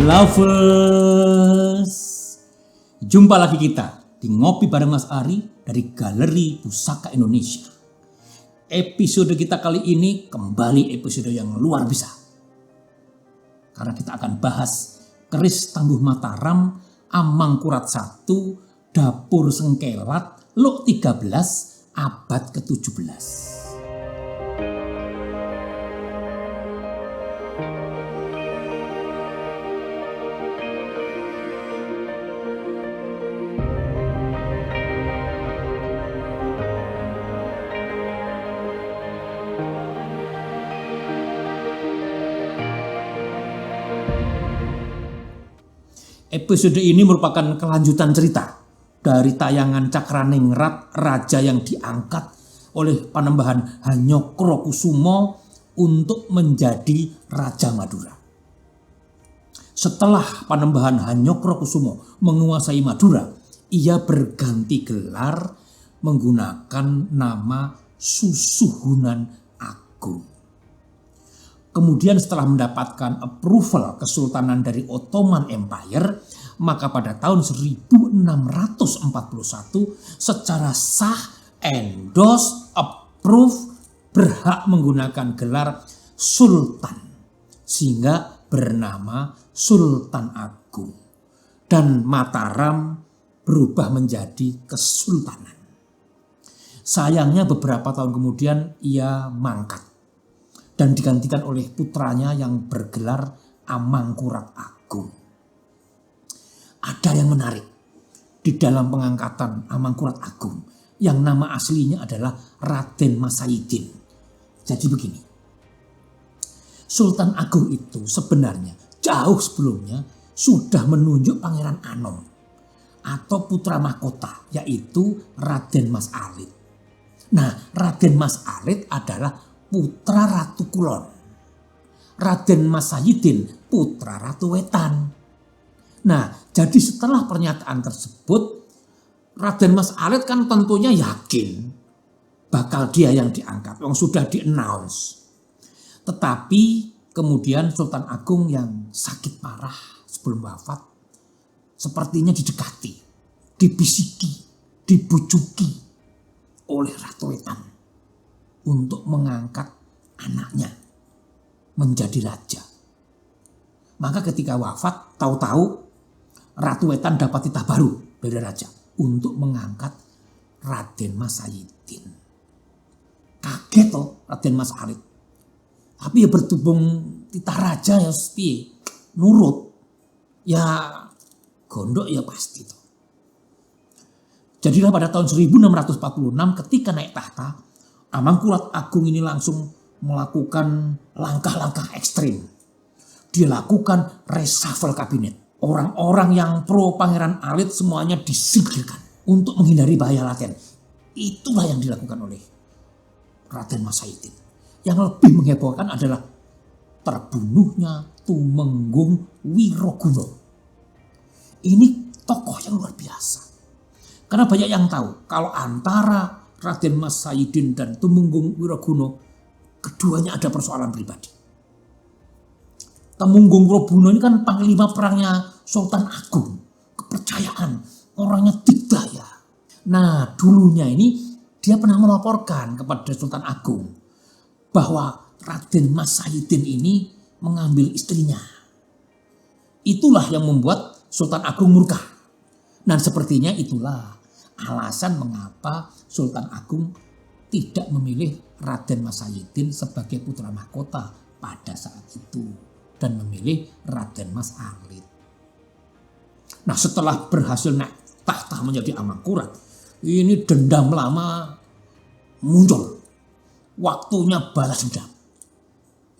Lovers, jumpa lagi kita di Ngopi Bareng Mas Ari dari Galeri Pusaka Indonesia. Episode kita kali ini kembali episode yang luar biasa, karena kita akan bahas keris Tangguh Mataram, Amangkurat I, Dapur Sengkelat, Luk 13, abad ke-17. Episode ini merupakan kelanjutan cerita dari tayangan Cakraningrat, raja yang diangkat oleh Panembahan Hanyokrokusumo untuk menjadi Raja Madura. Setelah Panembahan Hanyokrokusumo menguasai Madura, ia berganti gelar menggunakan nama Susuhunan Agung. Kemudian setelah mendapatkan approval kesultanan dari Ottoman Empire, maka pada tahun 1641 secara sah, endorse, approve, berhak menggunakan gelar Sultan, sehingga bernama Sultan Agung. Dan Mataram berubah menjadi kesultanan. Sayangnya beberapa tahun kemudian ia mangkat dan digantikan oleh putranya yang bergelar Amangkurat Agung. Ada yang menarik di dalam pengangkatan Amangkurat Agung yang nama aslinya adalah Raden Mas Saidin. Jadi begini, Sultan Agung itu sebenarnya jauh sebelumnya sudah menunjuk Pangeran Anom atau putra mahkota, yaitu Raden Mas Alit. Nah, Raden Mas Alit adalah putra Ratu Kulon. Raden Mas Saidin putra Ratu Wetan. Nah, jadi setelah pernyataan tersebut, Raden Mas Alit kan tentunya yakin bakal dia yang diangkat, yang sudah di-announce. Tetapi kemudian Sultan Agung yang sakit parah sebelum wafat, sepertinya didekati, dibisiki, dibujuki oleh Ratu Wetan untuk mengangkat anaknya menjadi raja. Maka ketika wafat, tahu-tahu Ratu Wetan dapat titah baru dari raja untuk mengangkat Raden Mas Saidin. Kaget toh Raden Mas Alit. Tapi ya bertubung titah raja ya sepi, nurut. Ya gondok ya pasti toh. Jadilah pada tahun 1646 ketika naik tahta, Amangkurat Agung ini langsung melakukan langkah-langkah ekstrim. Dia lakukan reshuffle kabinet. Orang-orang yang pro Pangeran Alit semuanya disingkirkan untuk menghindari bahaya laten. Itulah yang dilakukan oleh Raden Mas Saidin. Yang lebih menghebohkan adalah terbunuhnya Tumenggung Wiroguna. Ini tokoh yang luar biasa. Karena banyak yang tahu kalau antara Raden Mas Saidin dan Tumenggung Wiroguna, keduanya ada persoalan pribadi. Tumenggung Wiroguna ini kan panglima perangnya Sultan Agung, kepercayaan, orangnya dikdaya. Nah, dulunya ini dia pernah melaporkan kepada Sultan Agung bahwa Raden Mas Saidin ini mengambil istrinya. Itulah yang membuat Sultan Agung murka. Dan sepertinya itulah alasan mengapa Sultan Agung tidak memilih Raden Mas Saidin sebagai putra mahkota pada saat itu dan memilih Raden Mas Alit. Nah, setelah berhasil naik tahta menjadi Amangkurat, ini dendam lama muncul. Waktunya balas dendam.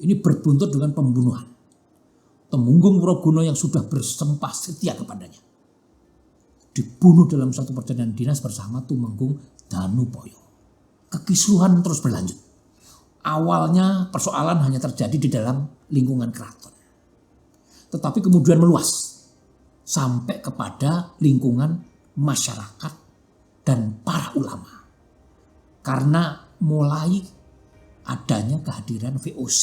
Ini berbuntut dengan pembunuhan Tumenggung Wiroguna yang sudah bersumpah setia kepadanya. Dibunuh dalam suatu perjalanan dinas bersama Tumenggung Danupoyo. Kekisruhan terus berlanjut. Awalnya persoalan hanya terjadi di dalam lingkungan keraton. Tetapi kemudian meluas sampai kepada lingkungan masyarakat dan para ulama. Karena mulai adanya kehadiran VOC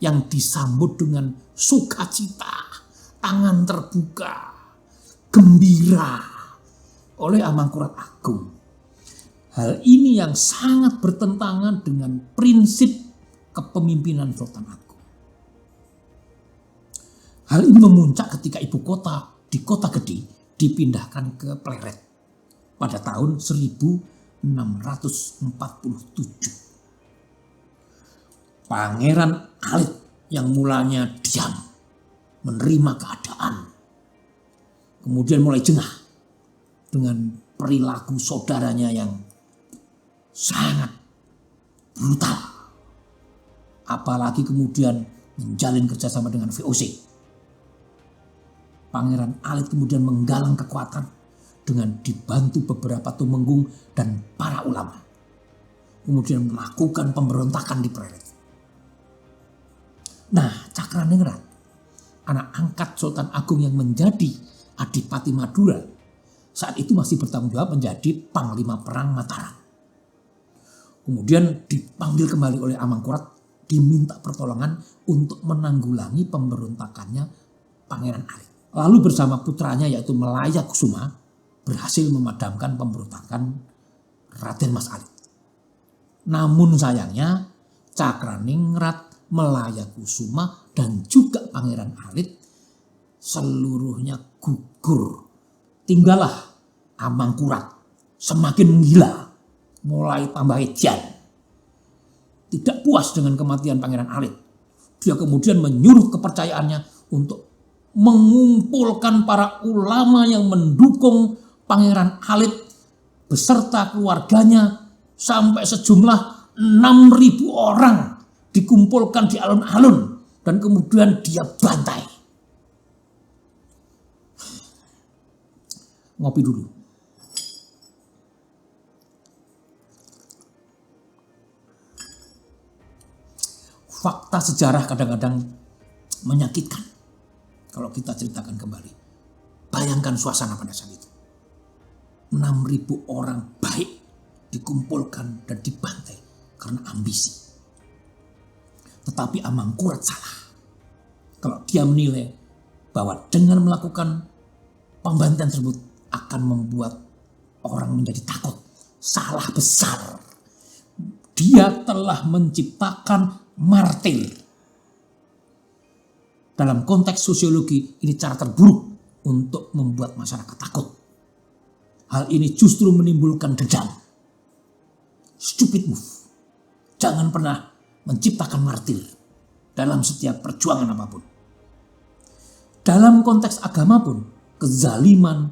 yang disambut dengan sukacita tangan terbuka, gembira oleh Amangkurat Agung. Hal ini yang sangat bertentangan dengan prinsip kepemimpinan Sultan Agung. Hal ini memuncak ketika ibu kota di Kota Gede dipindahkan ke Pleret pada tahun 1647. Pangeran Alit yang mulanya diam, menerima keadaan, kemudian mulai jengah dengan perilaku saudaranya yang sangat brutal. Apalagi kemudian menjalin kerjasama dengan VOC. Pangeran Alit kemudian menggalang kekuatan dengan dibantu beberapa tumenggung dan para ulama. Kemudian melakukan pemberontakan di Pleret. Nah, Cakraningrat, anak angkat Sultan Agung yang menjadi Adipati Madura, saat itu masih bertanggung jawab menjadi Panglima Perang Mataram. Kemudian dipanggil kembali oleh Amangkurat, diminta pertolongan untuk menanggulangi pemberontakannya Pangeran Alit. Lalu bersama putranya yaitu Melaya Kusuma berhasil memadamkan pemberontakan Raden Mas Alit. Namun sayangnya Cakraningrat, Melaya Kusuma dan juga Pangeran Alit seluruhnya gugur. Tinggallah Amangkurat semakin menggila, mulai tambah edan. Tidak puas dengan kematian Pangeran Alit, dia kemudian menyuruh kepercayaannya untuk mengumpulkan para ulama yang mendukung Pangeran Alit beserta keluarganya sampai sejumlah 6.000 orang dikumpulkan di alun-alun dan kemudian dia bantai. Ngopi dulu. Fakta sejarah kadang-kadang menyakitkan kalau kita ceritakan kembali. Bayangkan suasana pada saat itu. 6.000 orang baik dikumpulkan dan dibantai karena ambisi. Tetapi Amangkurat salah kalau dia menilai bahwa dengan melakukan pembantaian tersebut akan membuat orang menjadi takut. Salah besar. Dia telah menciptakan martir. Dalam konteks sosiologi ini cara terburuk untuk membuat masyarakat takut. Hal ini justru menimbulkan dendam. Stupid move. Jangan pernah menciptakan martir dalam setiap perjuangan apapun. Dalam konteks agama pun, kezaliman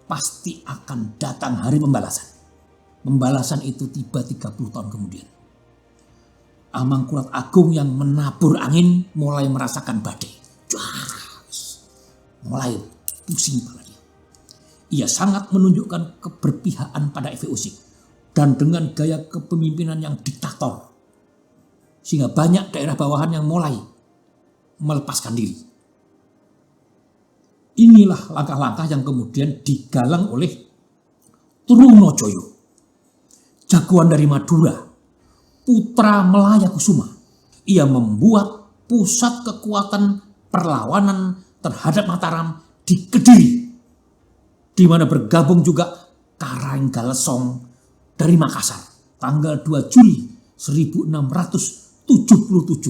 pasti akan datang hari pembalasan. Pembalasan itu tiba 30 tahun kemudian. Amangkurat Agung yang menabur angin mulai merasakan badai. Mulai pusing kepala dia. Ia sangat menunjukkan keberpihakan pada VOC dan dengan gaya kepemimpinan yang diktator. Sehingga banyak daerah bawahan yang mulai melepaskan diri. Inilah langkah-langkah yang kemudian digalang oleh Trunojoyo, jagoan dari Madura, putra Melaya Kusuma. Ia membuat pusat kekuatan perlawanan terhadap Mataram di Kediri, di mana bergabung juga Karanggalesong dari Makassar tanggal 2 Juli 1677.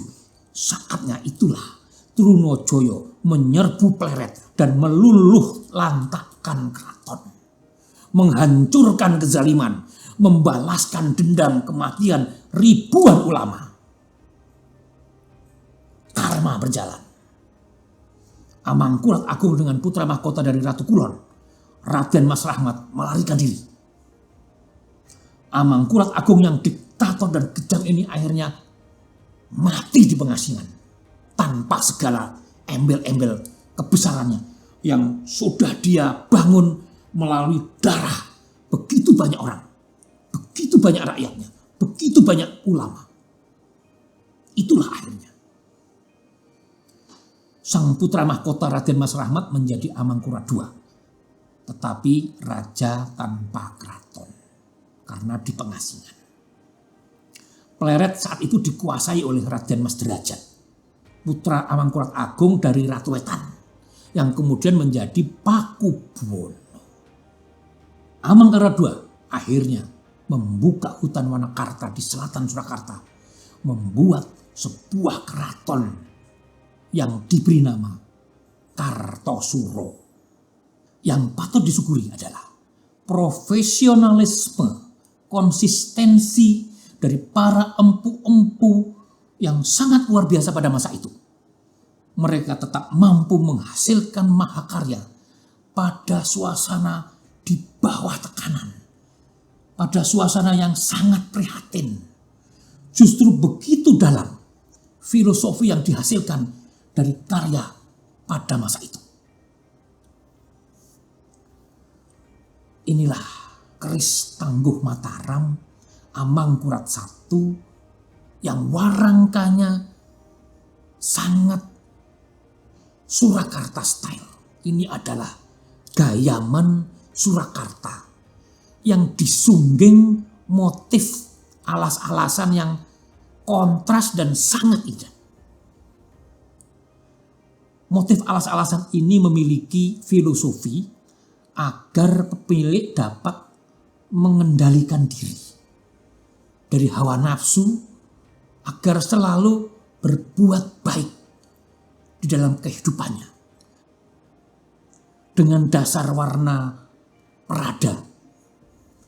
Saatnya itulah Trunojoyo menyerbu Pleret dan meluluh lantakkan keraton, menghancurkan kezaliman, membalaskan dendam kematian ribuan ulama. Karma berjalan. Amangkurat Agung dengan putra mahkota dari Ratu Kulon, Raden Mas Rahmat, melarikan diri. Amangkurat Agung yang diktator dan kejam ini akhirnya mati di pengasingan tanpa segala embel-embel kebesarannya yang sudah dia bangun melalui darah begitu banyak orang, begitu banyak rakyatnya, begitu banyak ulama. Itulah akhirnya sang putra mahkota Raden Mas Rahmat menjadi Amangkurat II, tetapi raja tanpa keraton karena di pengasingan. Pleret saat itu dikuasai oleh Raden Mas Derajat, putra Amangkurat Agung dari Ratu Wetan, yang kemudian menjadi Pakubuwono. Amangkurat II akhirnya membuka hutan Wanakarta di selatan Surakarta, membuat sebuah keraton yang diberi nama Kartosuro. Yang patut disyukuri adalah profesionalisme, konsistensi dari para empu-empu yang sangat luar biasa pada masa itu. Mereka tetap mampu menghasilkan mahakarya pada suasana di bawah tekanan, pada suasana yang sangat prihatin. Justru begitu dalam filosofi yang dihasilkan dari karya pada masa itu. Inilah keris Tangguh Mataram Amangkurat I yang warangkanya sangat Surakarta style. Ini adalah gayaman Surakarta yang disungging motif alas-alasan yang kontras dan sangat indah. Motif alas-alasan ini memiliki filosofi agar pemilik dapat mengendalikan diri dari hawa nafsu, agar selalu berbuat baik di dalam kehidupannya. Dengan dasar warna perada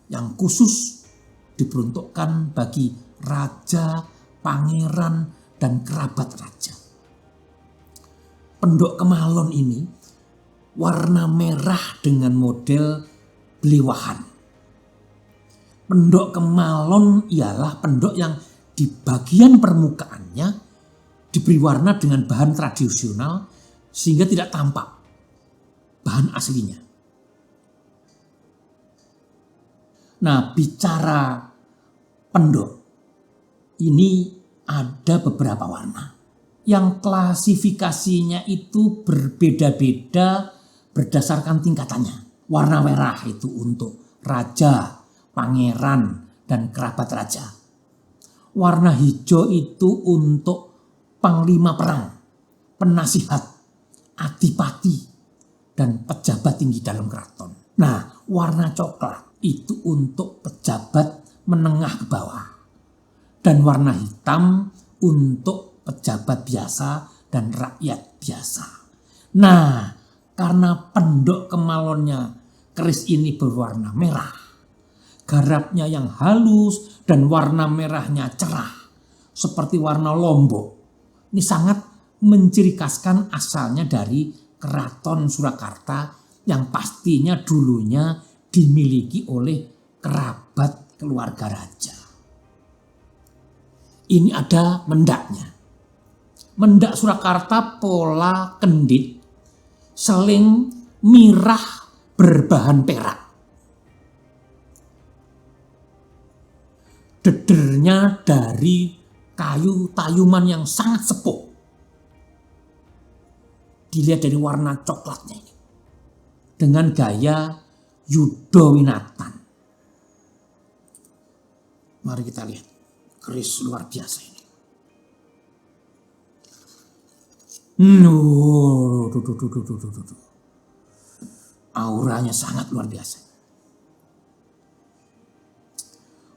yang khusus diperuntukkan bagi raja, pangeran, dan kerabat raja. Pendok Kemalon ini warna merah dengan model belewahan. Pendok Kemalon ialah pendok yang di bagian permukaannya diberi warna dengan bahan tradisional sehingga tidak tampak bahan aslinya. Nah, bicara pendok, ini ada beberapa warna yang klasifikasinya itu berbeda-beda berdasarkan tingkatannya. Warna merah itu untuk raja, pangeran, dan kerabat raja. Warna hijau itu untuk panglima perang, penasihat, adipati, dan pejabat tinggi dalam keraton. Nah, warna coklat itu untuk pejabat menengah ke bawah. Dan warna hitam untuk pejabat biasa dan rakyat biasa. Nah, karena pendok Kemalonnya keris ini berwarna merah, garapnya yang halus dan warna merahnya cerah seperti warna lombok. Ini sangat menciri khaskan asalnya dari Keraton Surakarta yang pastinya dulunya dimiliki oleh kerabat keluarga raja. Ini ada mendaknya. Mendak Surakarta pola kendit, seling mirah berbahan perak. Dedernya dari kayu tayuman yang sangat sepuh. Dilihat dari warna coklatnya ini. Dengan gaya Yudhowinatan. Mari kita lihat. Keris luar biasa ini. Auranya sangat luar biasa.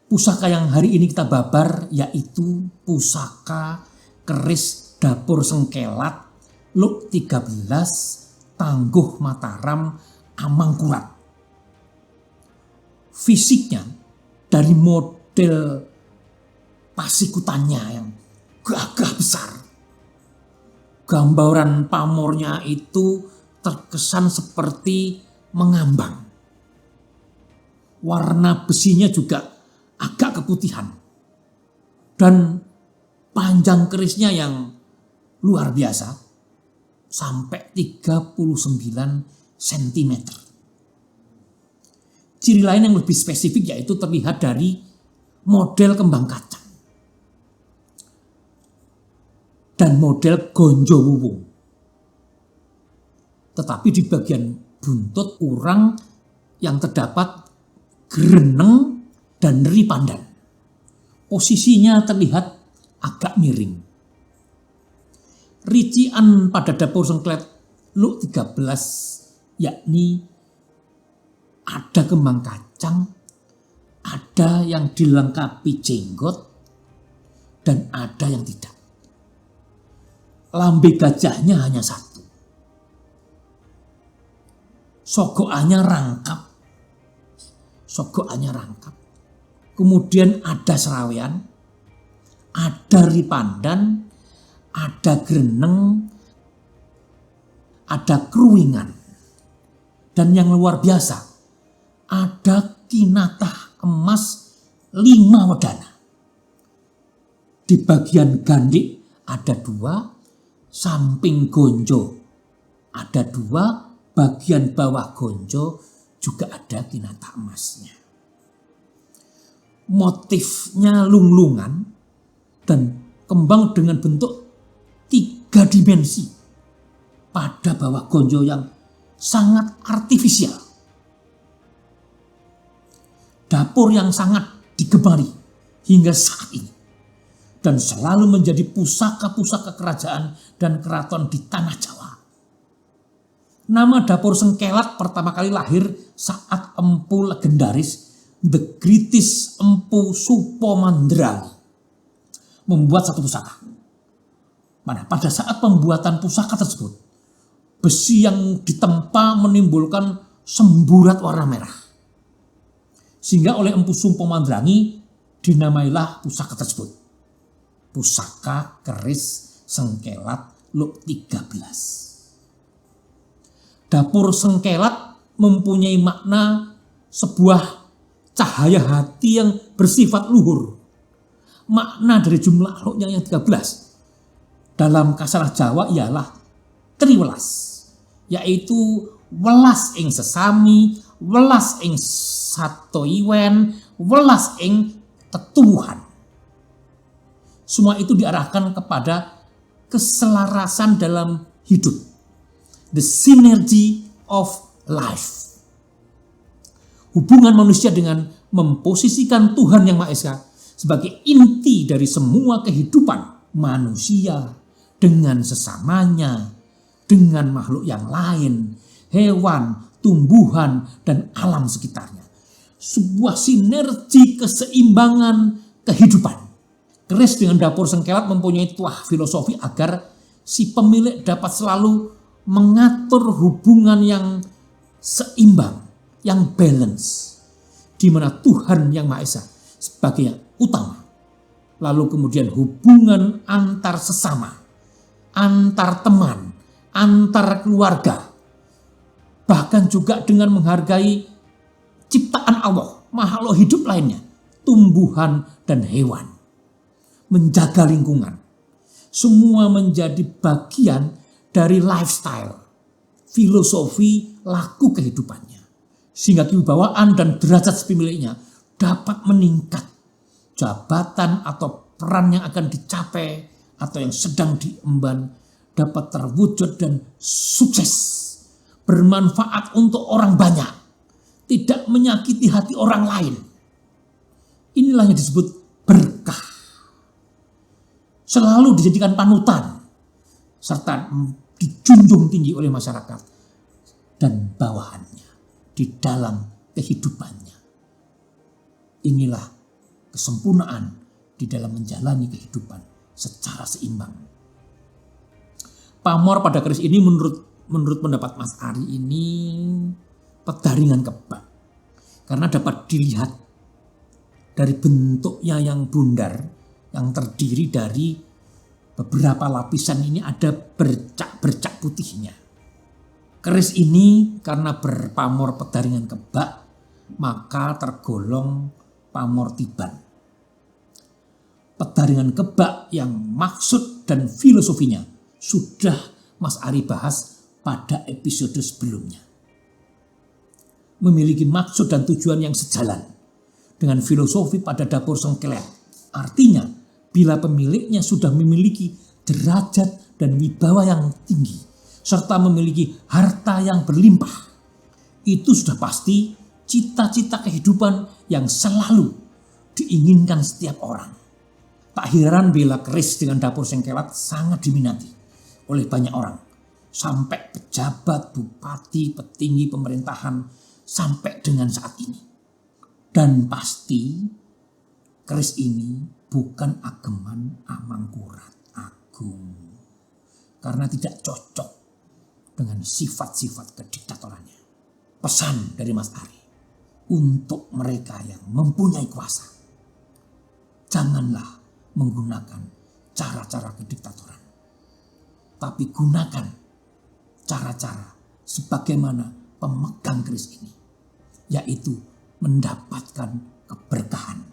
Pusaka yang hari ini kita babar yaitu pusaka keris dapur sengkelat Luk 13 Tangguh Mataram Amangkurat. Fisiknya dari model pasikutannya yang gagah besar. Gambaran pamornya itu terkesan seperti mengambang. Warna besinya juga agak keputihan. Dan panjang kerisnya yang luar biasa sampai 39 cm. Ciri lain yang lebih spesifik yaitu terlihat dari model kembang kacang dan model gonjowuwung. Tetapi di bagian buntut urang yang terdapat gereneng dan neri pandan. Posisinya terlihat agak miring. Rician pada dapur sengkelat Luk 13, yakni ada kembang kacang, ada yang dilengkapi jenggot, dan ada yang tidak. Lambe gajahnya hanya satu. Sogokannya rangkap. Kemudian ada serawean, ada ripandan, ada greneng, ada kruwingan. Dan yang luar biasa, ada kinatah emas 5 wedana. Di bagian gandik ada 2, samping gonjo ada 2, bagian bawah gonjo juga ada kinatah emasnya. Motifnya lunglungan dan kembang dengan bentuk 3 dimensi pada bawah gonjo yang sangat artifisial. Dapur yang sangat digemari hingga saat ini dan selalu menjadi pusaka-pusaka kerajaan dan keraton di tanah Jawa. Nama dapur Sengkelat pertama kali lahir saat empu legendaris The Greatest Empu Supomandrangi membuat satu pusaka. Pada saat pembuatan pusaka tersebut, besi yang ditempa menimbulkan semburat warna merah. Sehingga oleh Empu Supomandrangi dinamailah pusaka tersebut. Pusaka Keris Sengkelat Luk 13. Dapur Sengkelat mempunyai makna sebuah cahaya hati yang bersifat luhur. Makna dari jumlah luknya yang 13 dalam kasanah Jawa ialah triwelas, yaitu welas ing sesami, welas ing satoiwen, welas ing tetuwuhan. Semua itu diarahkan kepada keselarasan dalam hidup. The synergy of life. Hubungan manusia dengan memposisikan Tuhan Yang Maha Esa sebagai inti dari semua kehidupan manusia dengan sesamanya, dengan makhluk yang lain, hewan, tumbuhan, dan alam sekitarnya. Sebuah sinergi keseimbangan kehidupan. Keris dengan dapur Sengkelat mempunyai tuah filosofi agar si pemilik dapat selalu mengatur hubungan yang seimbang, yang balance, di mana Tuhan Yang Maha Esa sebagai yang utama. Lalu kemudian hubungan antar sesama, antar teman, antar keluarga, bahkan juga dengan menghargai ciptaan Allah, makhluk hidup lainnya, tumbuhan dan hewan, menjaga lingkungan. Semua menjadi bagian dari lifestyle, filosofi laku kehidupannya. Sehingga kewibawaan dan derajat pemiliknya dapat meningkat. Jabatan atau peran yang akan dicapai atau yang sedang diemban dapat terwujud dan sukses. Bermanfaat untuk orang banyak. Tidak menyakiti hati orang lain. Inilah yang disebut berkah. Selalu dijadikan panutan serta dijunjung tinggi oleh masyarakat dan bawahannya di dalam kehidupannya. Inilah kesempurnaan di dalam menjalani kehidupan secara seimbang. Pamor pada keris ini menurut pendapat Mas Ari ini pedaringan kebak. Karena dapat dilihat dari bentuknya yang bundar, yang terdiri dari beberapa lapisan ini ada bercak-bercak putihnya. Keris ini karena berpamor pedaringan kebak, maka tergolong pamor tiban. Pedaringan kebak yang maksud dan filosofinya sudah Mas Ari bahas pada episode sebelumnya. Memiliki maksud dan tujuan yang sejalan dengan filosofi pada dapur Sengkelat. Artinya, bila pemiliknya sudah memiliki derajat dan wibawa yang tinggi, serta memiliki harta yang berlimpah, itu sudah pasti cita-cita kehidupan yang selalu diinginkan setiap orang. Tak heran bila keris dengan dapur Sengkelat sangat diminati oleh banyak orang. sampai pejabat, bupati, petinggi pemerintahan, sampai dengan saat ini. Dan pasti keris ini bukan ageman Amangkurat Agung. Karena tidak cocok dengan sifat-sifat kediktatorannya. Pesan dari Mas Ari untuk mereka yang mempunyai kuasa. Janganlah menggunakan cara-cara kediktatoran. Tapi gunakan cara-cara sebagaimana pemegang keris ini. Yaitu mendapatkan keberkahan.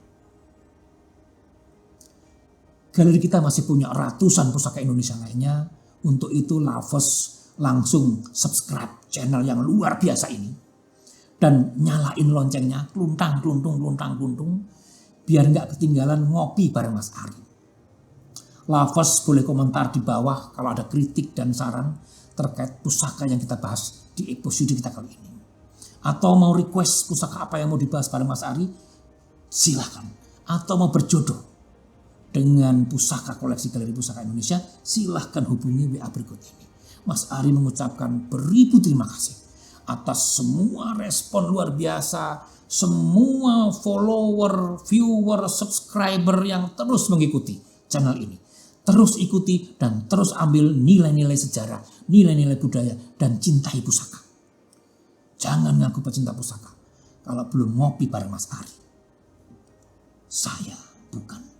Galeri kita masih punya ratusan pusaka Indonesia lainnya. Untuk itu Lovers langsung subscribe channel yang luar biasa ini. Dan nyalain loncengnya, kluntang, kluntung. Biar nggak ketinggalan ngopi bareng Mas Ari. Lovers boleh komentar di bawah kalau ada kritik dan saran terkait pusaka yang kita bahas di episode kita kali ini. Atau mau request pusaka apa yang mau dibahas bareng Mas Ari, silahkan. Atau mau berjodoh dengan pusaka koleksi Galeri Pusaka Indonesia, silahkan hubungi WA berikut ini. Mas Ari mengucapkan beribu terima kasih atas semua respon luar biasa, semua follower, viewer, subscriber yang terus mengikuti channel ini. Terus ikuti dan terus ambil nilai-nilai sejarah, nilai-nilai budaya, dan cintai pusaka. Jangan ngaku pecinta pusaka kalau belum ngopi bareng Mas Ari. Saya bukan.